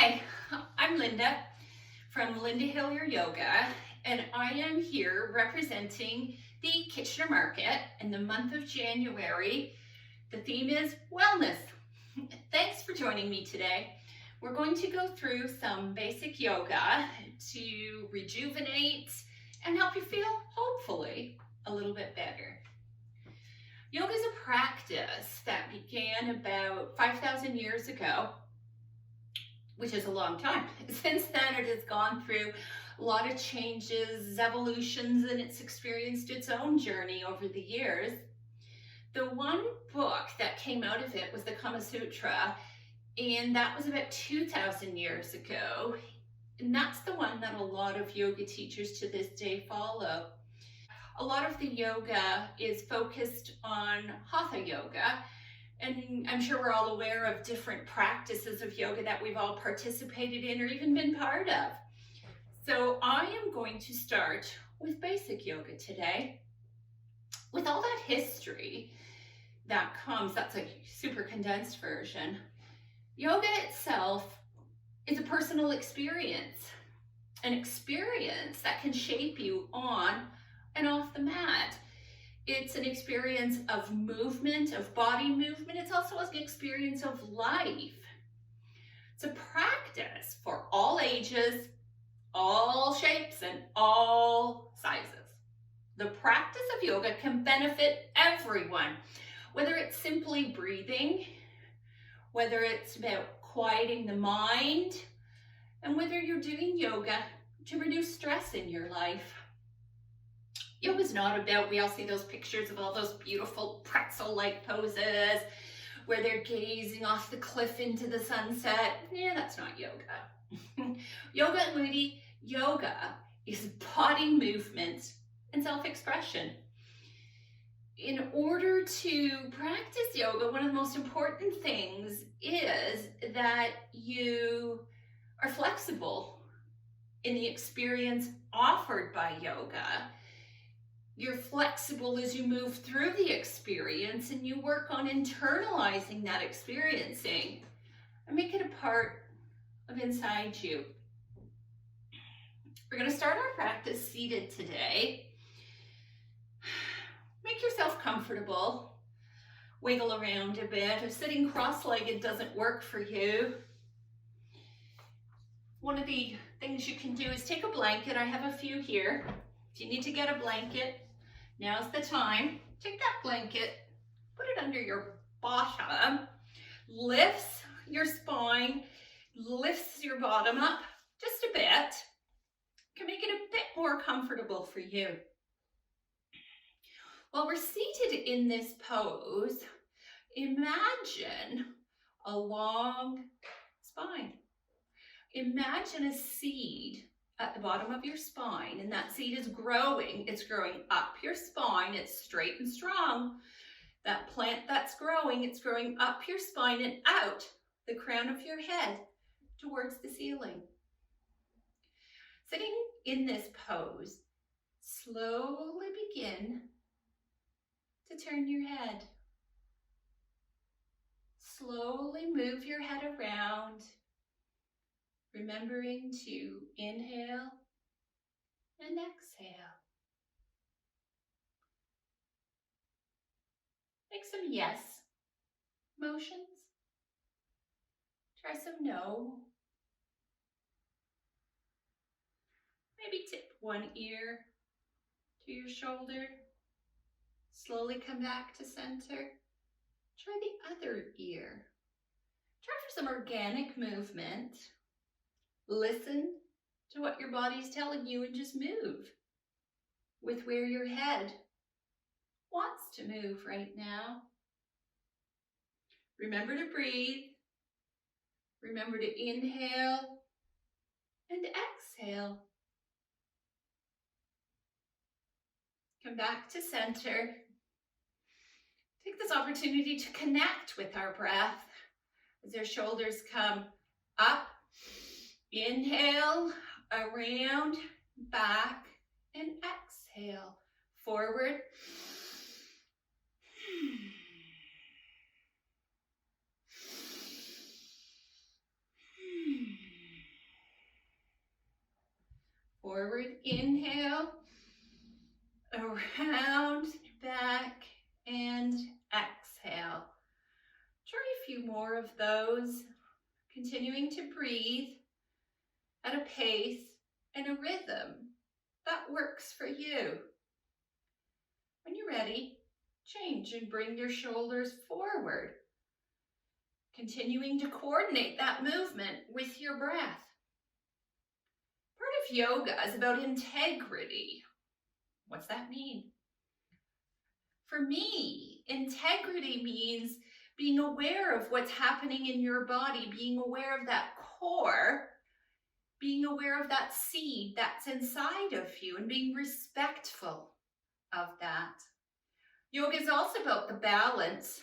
Hi, I'm Linda from Linda Hillier Yoga, and I am here representing the Kitchener Market in the month of January. The theme is wellness. Thanks for joining me today. We're going to go through some basic yoga to rejuvenate and help you feel, hopefully, a little bit better. Yoga is a practice that began about 5,000 years ago, which is a long time. Since then, it has gone through a lot of changes, evolutions, and it's experienced its own journey over the years. The one book that came out of it was the Kama Sutra, and that was about 2,000 years ago. And that's the one that a lot of yoga teachers to this day follow. A lot of the yoga is focused on Hatha yoga, and I'm sure we're all aware of different practices of yoga that we've all participated in or even been part of. So I am going to start with basic yoga today. With all that history that comes, that's a super condensed version. Yoga itself is a personal experience, an experience that can shape you on and off the mat. It's an experience of movement, of body movement. It's also an experience of life. It's a practice for all ages, all shapes, and all sizes. The practice of yoga can benefit everyone, whether it's simply breathing, whether it's about quieting the mind, and whether you're doing yoga to reduce stress in your life. Yoga is not about, we all see those pictures of all those beautiful pretzel-like poses where they're gazing off the cliff into the sunset. Yeah, that's not yoga. Yoga is body movement and self-expression. In order to practice yoga, one of the most important things is that you are flexible in the experience offered by yoga. You're flexible as you move through the experience, and you work on internalizing that experiencing and make it a part of inside you. We're going to start our practice seated today. Make yourself comfortable. Wiggle around a bit. If sitting cross-legged doesn't work for you, one of the things you can do is take a blanket. I have a few here. If you need to get a blanket, now's the time. Take that blanket, put it under your bottom, lifts your spine, lifts your bottom up just a bit. Can make it a bit more comfortable for you. While we're seated in this pose, imagine a long spine. Imagine a seed at the bottom of your spine, and that seed is growing. It's growing up your spine. It's straight and strong. That plant that's growing, it's growing up your spine and out the crown of your head towards the ceiling. Sitting in this pose, slowly begin to turn your head. Slowly move your head around, remembering to inhale and exhale. Make some yes motions. Try some no. Maybe tip one ear to your shoulder. Slowly come back to center. Try the other ear. Try for some organic movement. Listen to what your body's telling you and just move with where your head wants to move right now. Remember to breathe. Remember to inhale and exhale. Come back to center. Take this opportunity to connect with our breath as our shoulders come up. Inhale, around, back, and exhale. Forward. Inhale, around, back, and exhale. Try a few more of those, continuing to breathe at a pace and a rhythm that works for you. When you're ready, change and bring your shoulders forward, continuing to coordinate that movement with your breath. Part of yoga is about integrity. What's that mean? For me, integrity means being aware of what's happening in your body, being aware of that core, being aware of that seed that's inside of you, and being respectful of that. Yoga is also about the balance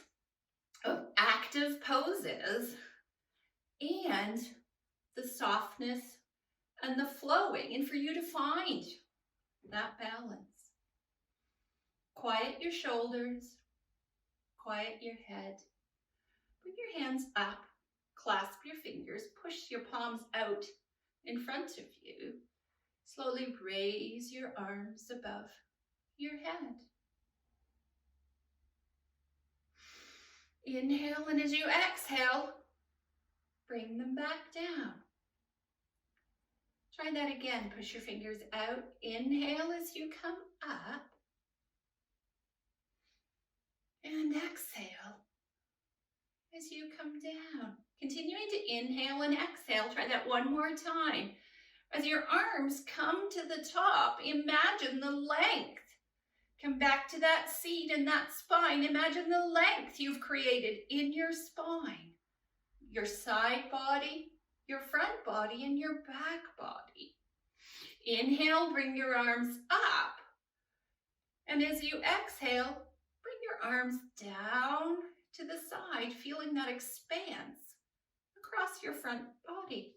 of active poses and the softness and the flowing, and for you to find that balance. Quiet your shoulders, quiet your head. Bring your hands up, clasp your fingers, push your palms out in front of you. Slowly raise your arms above your head. Inhale, and as you exhale, bring them back down. Try that again. Push your fingers out. Inhale as you come up. And exhale as you come down. Continuing to inhale and exhale. Try that one more time. As your arms come to the top, imagine the length. Come back to that seat and that spine. Imagine the length you've created in your spine, your side body, your front body, and your back body. Inhale, bring your arms up. And as you exhale, bring your arms down to the side, feeling that expanse across your front body.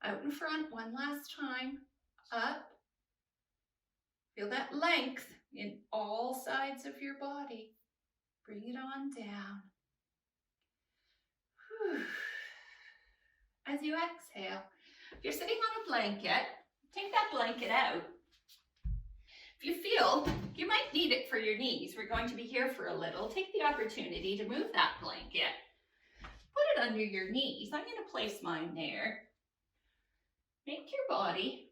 Out in front, one last time. Up. Feel that length in all sides of your body. Bring it on down. Whew. As you exhale, if you're sitting on a blanket, take that blanket out. If you feel you might need it for your knees, we're going to be here for a little, take the opportunity to move that blanket. Put it under your knees. I'm going to place mine there. Make your body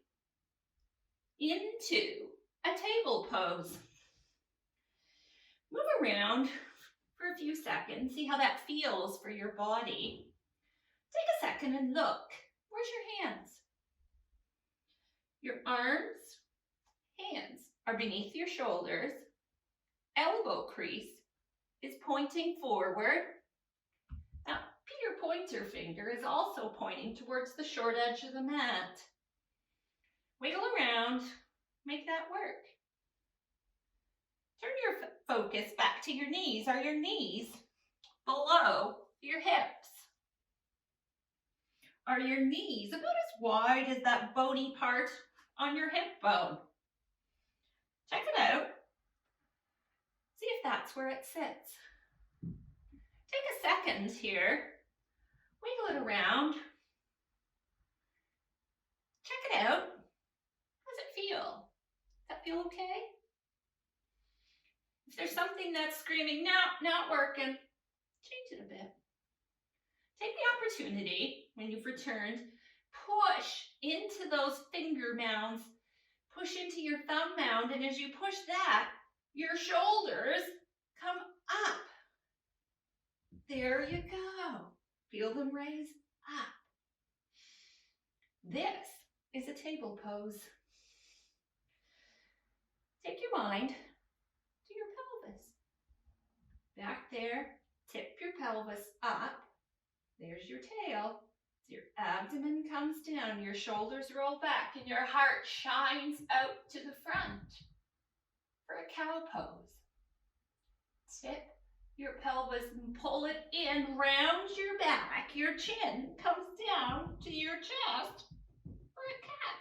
into a table pose. Move around for a few seconds. See how that feels for your body. Take a second and look. Where's your hands? Your arms, hands are beneath your shoulders. Elbow crease is pointing forward. Now, your pointer finger is also pointing towards the short edge of the mat. Wiggle around. Make that work. Turn your focus back to your knees. Are your knees below your hips? Are your knees about as wide as that bony part on your hip bone? Check it out. See if that's where it sits. Take a second here. Wiggle it around. Check it out. How does it feel? Does that feel okay? If there's something that's screaming, no, not working, change it a bit. Take the opportunity, when you've returned, push into those finger mounds, push into your thumb mound, and as you push that, your shoulders come up. There you go. Feel them raise up. This is a table pose. Take your mind to your pelvis. Back there, tip your pelvis up. There's your tail. Your abdomen comes down, your shoulders roll back, and your heart shines out to the front for a cow pose. Tip your pelvis and pull it in, round your back. Your chin comes down to your chest for a cat.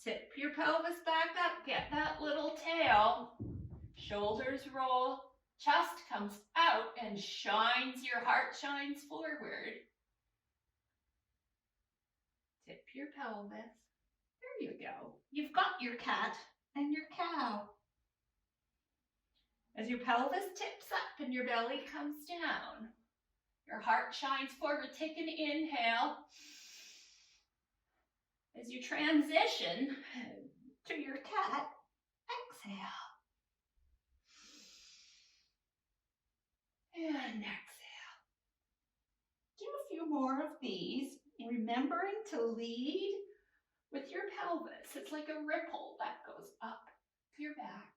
Tip your pelvis back up, get that little tail. Shoulders roll, chest comes out and shines, your heart shines forward. your pelvis. There you go. You've got your cat and your cow. As your pelvis tips up and your belly comes down, your heart shines forward. Take an inhale. As you transition to your cat, exhale. And exhale. Do a few more of these, remembering to lead with your pelvis. It's like a ripple that goes up your back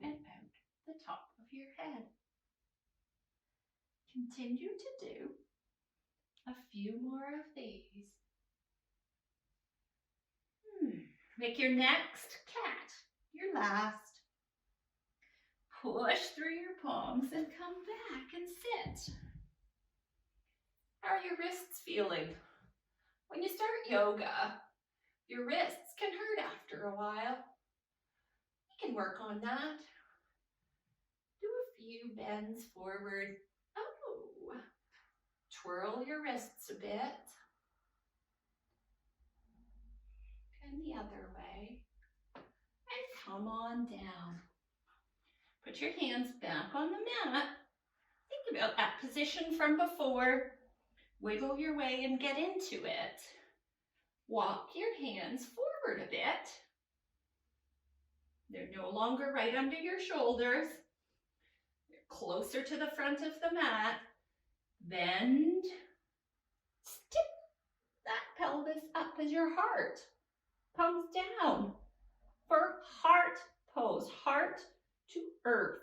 and out the top of your head. Continue to do a few more of these. Make your next cat your last. Push through your palms and come back and sit. How are your wrists feeling? When you start yoga, your wrists can hurt after a while. You can work on that. Do a few bends forward. Oh, twirl your wrists a bit. And the other way. And come on down. Put your hands back on the mat. Think about that position from before. Wiggle your way and get into it. Walk your hands forward a bit. They're no longer right under your shoulders. They're closer to the front of the mat. Bend. Stick that pelvis up as your heart comes down for heart pose. Heart to earth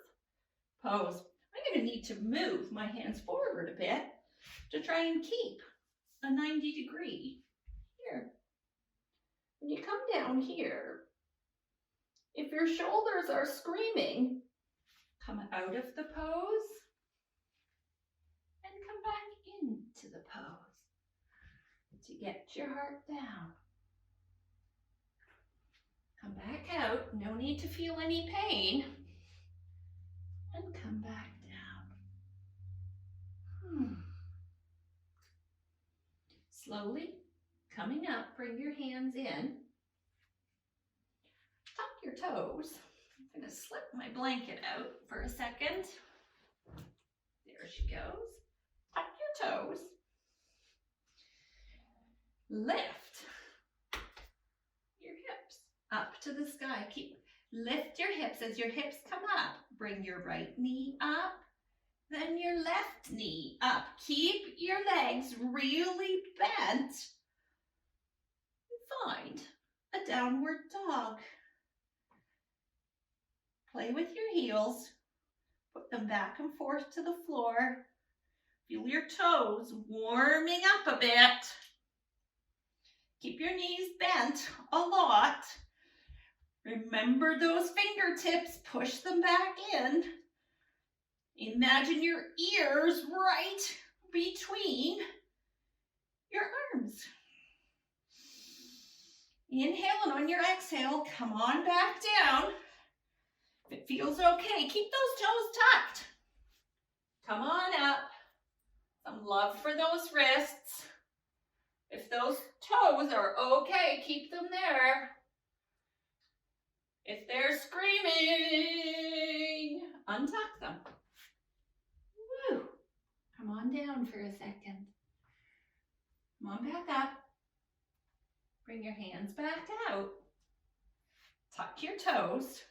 pose. I'm going to need to move my hands forward a bit to try and keep a 90 degree here. When you come down here, if your shoulders are screaming, come out of the pose and come back into the pose to get your heart down. Come back out, no need to feel any pain, and come back down. Slowly coming up, bring your hands in. Tuck your toes. I'm going to slip my blanket out for a second. There she goes. Tuck your toes. Lift your hips up to the sky. Lift your hips. As your hips come up, bring your right knee up, then your left knee up. Keep your legs really bent. Find a downward dog. Play with your heels. Put them back and forth to the floor. Feel your toes warming up a bit. Keep your knees bent a lot. Remember those fingertips. Push them back in. Imagine your ears right between your arms. Inhale, and on your exhale, come on back down. If it feels okay, keep those toes tucked. Come on up. Some love for those wrists. If those toes are okay, keep them there. If they're screaming, untuck them. Woo. Come on down for a second. Come on back up. Bring your hands back out. Tuck your toes.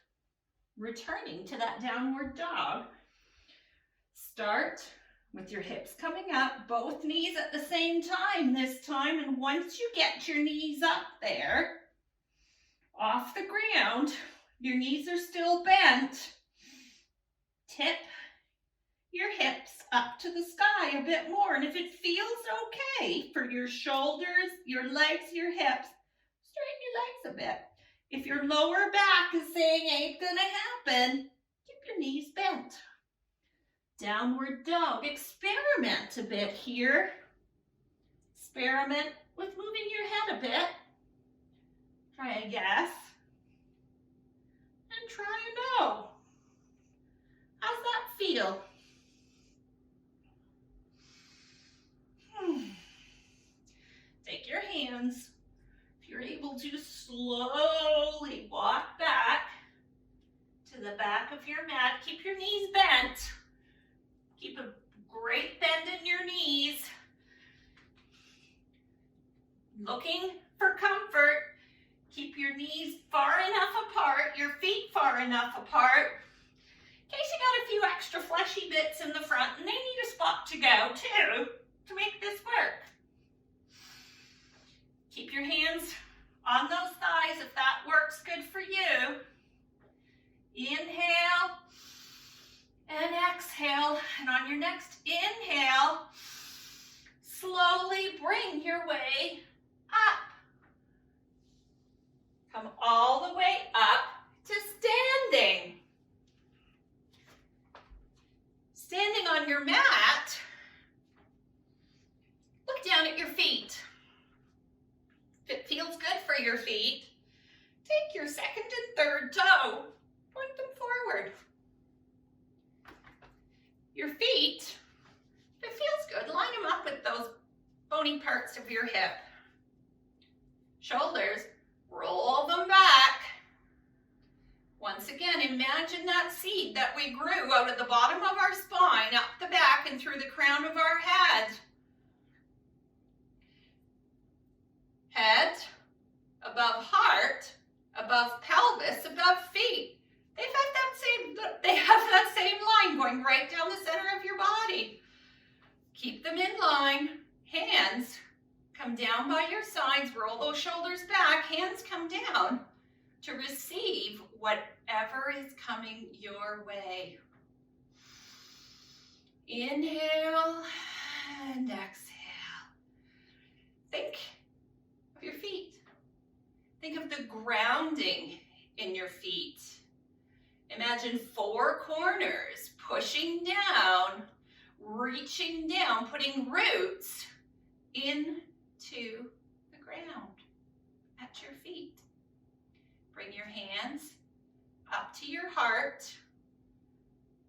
Returning to that downward dog. Start with your hips coming up, both knees at the same time this time. And once you get your knees up there, off the ground, your knees are still bent. Tip your hips up to the sky a bit more. And if it feels okay for your shoulders, your legs, your hips, straighten your legs a bit. If your lower back is saying ain't gonna happen, keep your knees bent. Downward dog. Experiment a bit here. Experiment with moving your head a bit. Try a yes. And try a no. How's that feel? Take your hands, slowly walk back to the back of your mat. Keep your knees bent. Keep a great bend in your knees. Looking for comfort. Keep your knees far enough apart, your feet far enough apart. In case you got a few extra fleshy bits in the front and they need a spot to go too to make this work. Keep your hands on those thighs if that works good for you. Inhale and exhale. And on your next inhale, slowly bring your way up. Come all the way up to standing. Standing on your mat, look down at your feet. If it feels good for your feet, take your second and third toe, point them forward. Your feet, if it feels good, line them up with those bony parts of your hip. Shoulders, roll them back. Once again, imagine that seed that we grew out of the bottom of our spine, up the back and through the crown of our head. Head, above heart, above pelvis, above feet. They have that same line going right down the center of your body. Keep them in line. Hands come down by your sides. Roll those shoulders back. Hands come down to receive whatever is coming your way. Inhale and exhale. Think of your feet. Think of the grounding in your feet. Imagine four corners pushing down, reaching down, putting roots into the ground at your feet. Bring your hands up to your heart.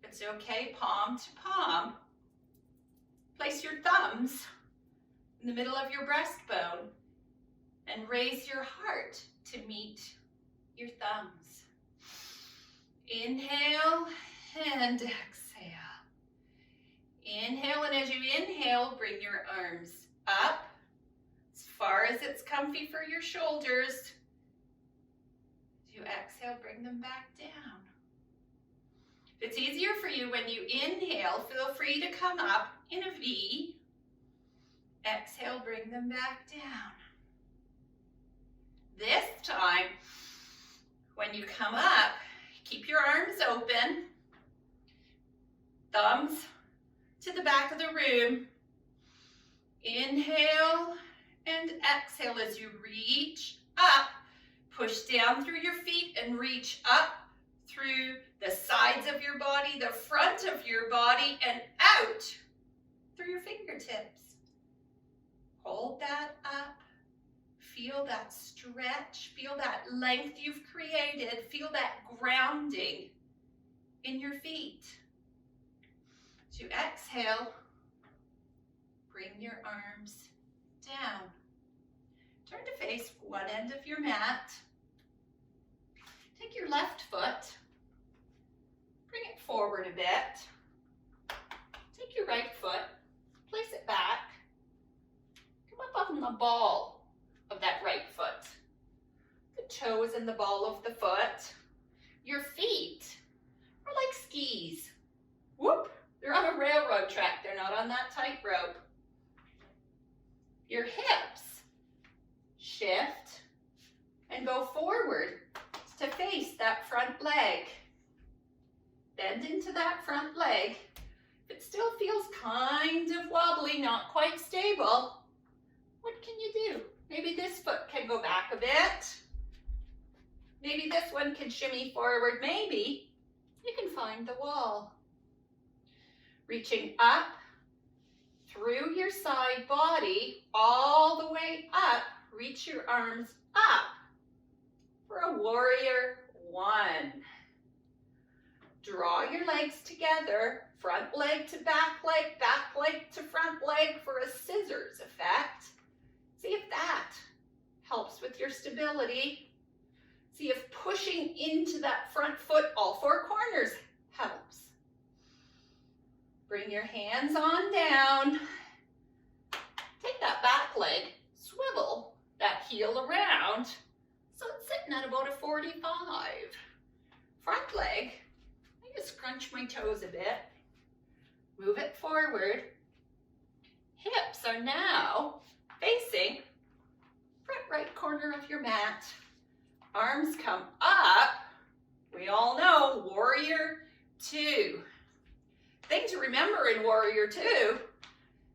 If it's okay, palm to palm. Place your thumbs in the middle of your breastbone and raise your heart to meet your thumbs. Inhale and exhale. Inhale, and as you inhale, bring your arms up as far as it's comfy for your shoulders. As you exhale, bring them back down. If it's easier for you when you inhale, feel free to come up in a V. Exhale, bring them back down. This time, when you come up, keep your arms open, thumbs to the back of the room. Inhale and exhale as you reach up. Push down through your feet and reach up through the sides of your body, the front of your body, and out through your fingertips. Hold that up. Feel that stretch. Feel that length you've created. Feel that grounding in your feet. As you exhale, bring your arms down. Turn to face one end of your mat. Take your left foot, bring it forward a bit. Take your right foot, place it back. Come up on the ball of that right foot. The toe is in the ball of the foot. Your feet are like skis. Whoop! They're on a railroad track. They're not on that tightrope. Your hips shift and go forward to face that front leg. Bend into that front leg. If it still feels kind of wobbly, not quite stable, what can you do? Maybe this foot can go back a bit. Maybe this one can shimmy forward. Maybe you can find the wall. Reaching up through your side body, all the way up. Reach your arms up for a warrior one. Draw your legs together, front leg to back leg to front leg for a scissors effect. See if that helps with your stability. See if pushing into that front foot, all four corners, helps. Bring your hands on down. Take that back leg, swivel that heel around so it's sitting at about a 45. Front leg, I just scrunch my toes a bit. Move it forward. Hips are now facing front right corner of your mat. Arms come up. We all know warrior two. Thing to remember in warrior two,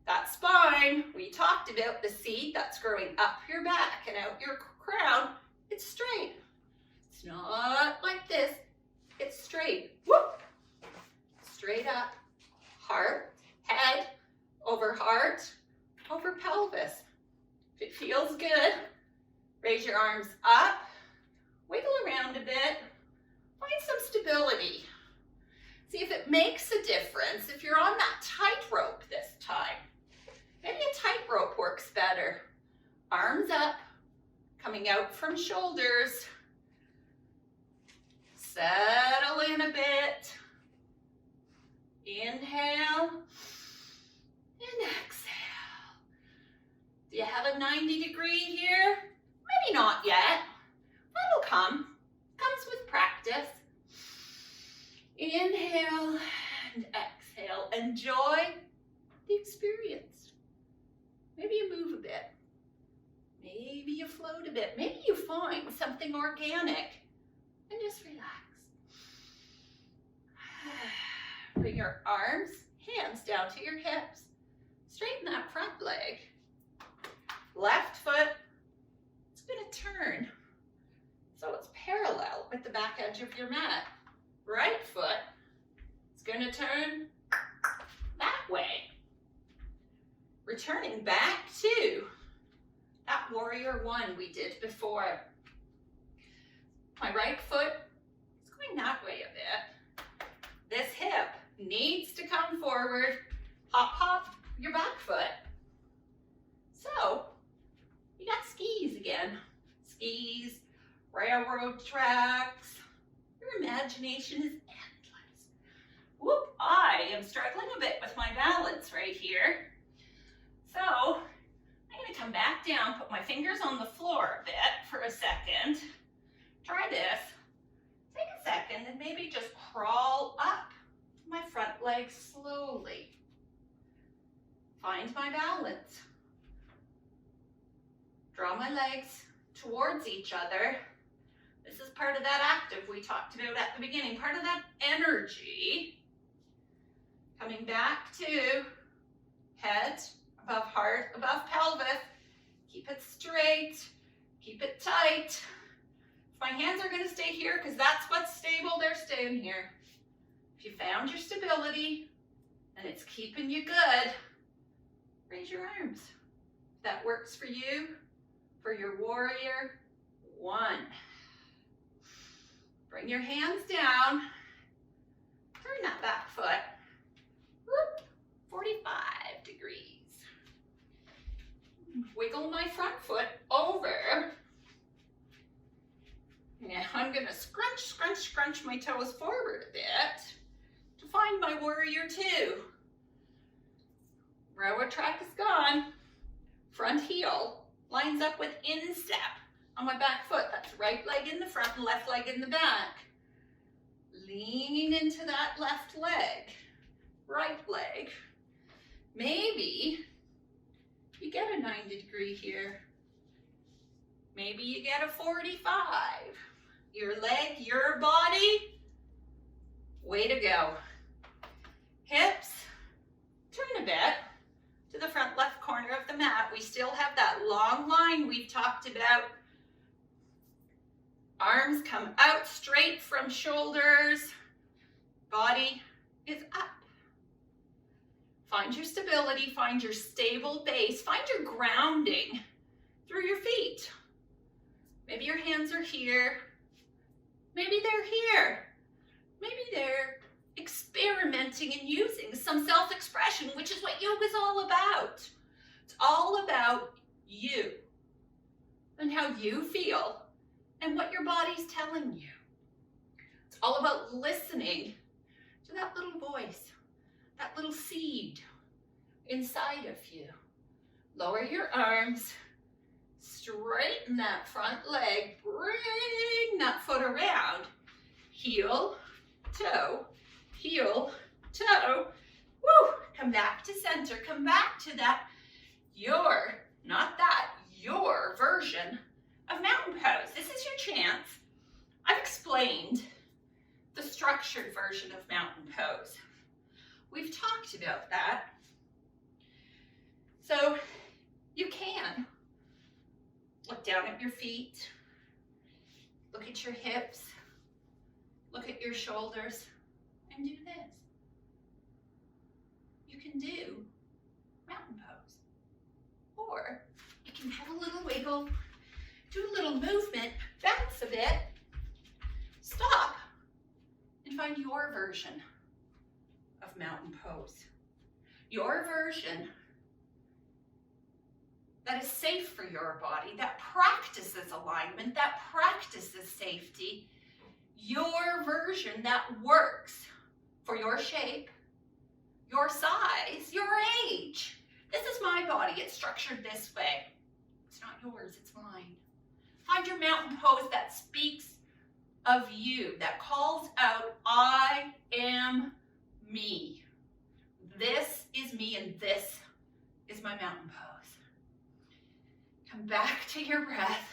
that spine, we talked about the seat that's growing up your back and out your crown. It's straight. It's not like this. It's straight. Whoop. Straight up. Heart, head, over pelvis. If it feels good, raise your arms up, wiggle around a bit, find some stability. See if it makes a difference if you're on that tightrope this time. Maybe a tightrope works better. Arms up, coming out from shoulders. Settle in a bit. Inhale and exhale. Do you have a 90 degree here? Maybe not yet. That'll come. Comes with practice. Inhale and exhale. Enjoy the experience. Maybe you move a bit. Maybe you float a bit. Maybe you find something organic and just relax. Bring your arms, hands down to your hips. Straighten that front leg. Left foot, it's going to turn. So it's parallel with the back edge of your mat. Right foot, it's going to turn that way. Returning back to that warrior one we did before. My right foot is going that way a bit. This hip needs to come forward. Hop, hop your back foot. So, you got skis again. Skis, railroad tracks. Your imagination is endless. Whoop, I am struggling a bit with my balance right here. So, I'm going to come back down, put my fingers on the floor a bit for a second. Try this. Take a second and maybe just crawl up my front leg slowly. Find my balance. Draw my legs towards each other. This is part of that active we talked about at the beginning, part of that energy. Coming back to head above heart, above pelvis. Keep it straight, keep it tight. My hands are going to stay here because that's what's stable, they're staying here. If you found your stability and it's keeping you good, raise your arms. If that works for you, for your warrior one. Bring your hands down. Turn that back foot. Whoop, 45 degrees. Wiggle my front foot over. Now I'm going to scrunch my toes forward a bit to find my warrior two. Railroad track is gone. Front heel lines up with instep on my back foot. That's right leg in the front and left leg in the back. Leaning into that left leg, right leg. Maybe you get a 90 degree here. Maybe you get a 45. Your leg, your body, way to go. Hips, turn a bit to the front left corner of the mat. We still have that long line we've talked about. Arms come out straight from shoulders. Body is up. Find your stability, find your stable base, find your grounding through your feet. Maybe your hands are here. Maybe they're here. Maybe they're experimenting and using some self-expression, which is what yoga is all about. It's all about you and how you feel and what your body's telling you. It's all about listening to that little voice, that little seed inside of you. Lower your arms, straighten that front leg, bring that foot around, heel, toe, heel, toe. Woo! Come back to center, come back to that, your, not that, your version of mountain pose. This is your chance. I've explained the structured version of mountain pose. We've talked about that. So you can look down at your feet, look at your hips, look at your shoulders, and do this. You can do mountain pose. Or you can have a little wiggle, do a little movement, bounce a bit, stop, and find your version of mountain pose. Your version that is safe for your body, that practices alignment, that practices safety. Your version that works for your shape, your size, your age. This is my body. It's structured this way. It's not yours, it's mine. Find your mountain pose that speaks of you, that calls out, I am me. This is me and this is my mountain pose. Come back to your breath.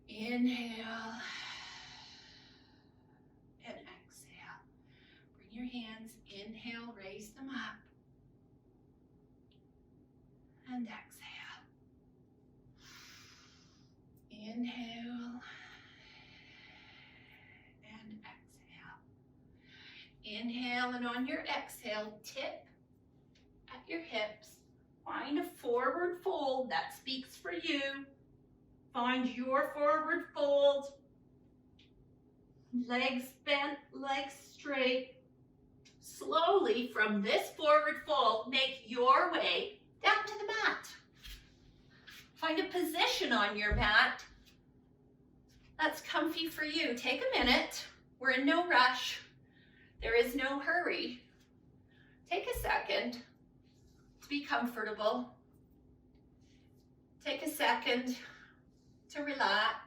Inhale and exhale. Bring your hands, inhale, raise them up. And exhale. Inhale and exhale. Inhale, and on your exhale, tip at your hips. Find a forward fold that speaks for you. Find your forward fold. Legs bent, legs straight. Slowly from this forward fold, make your way down to the mat. Find a position on your mat that's comfy for you. Take a minute. We're in no rush. There is no hurry. Take a second to be comfortable. Take a second to relax.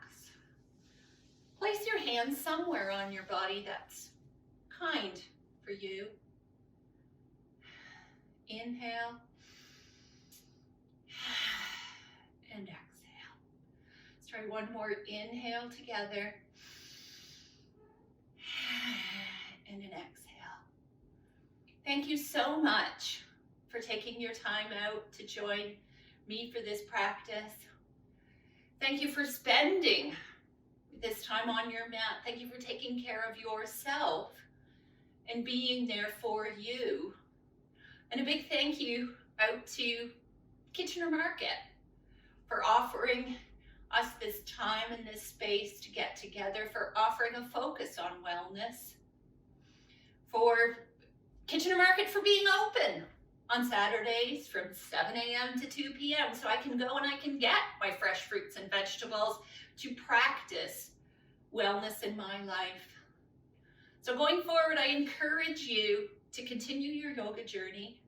Place your hands somewhere on your body that's kind for you. Inhale and exhale. Let's try one more inhale together and an exhale. Thank you so much for taking your time out to join me for this practice. Thank you for spending this time on your mat. Thank you for taking care of yourself and being there for you. And a big thank you out to Kitchener Market for offering us this time and this space to get together, for offering a focus on wellness, for Kitchener Market for being open on Saturdays from 7 a.m. to 2 p.m. so I can go and I can get my fresh fruits and vegetables to practice wellness in my life. So going forward, I encourage you to continue your yoga journey.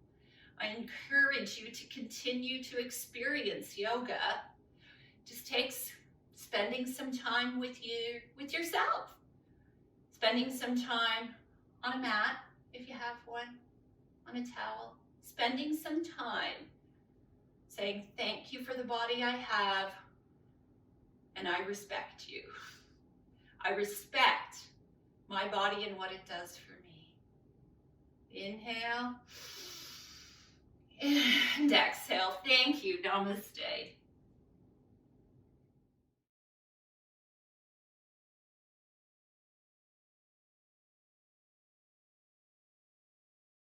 I encourage you to continue to experience yoga. It just takes spending some time with yourself. Spending some time on a mat, if you have one, on a towel. Spending some time saying, thank you for the body I have, and I respect you. I respect my body and what it does for me. Inhale and exhale. Thank you. Namaste.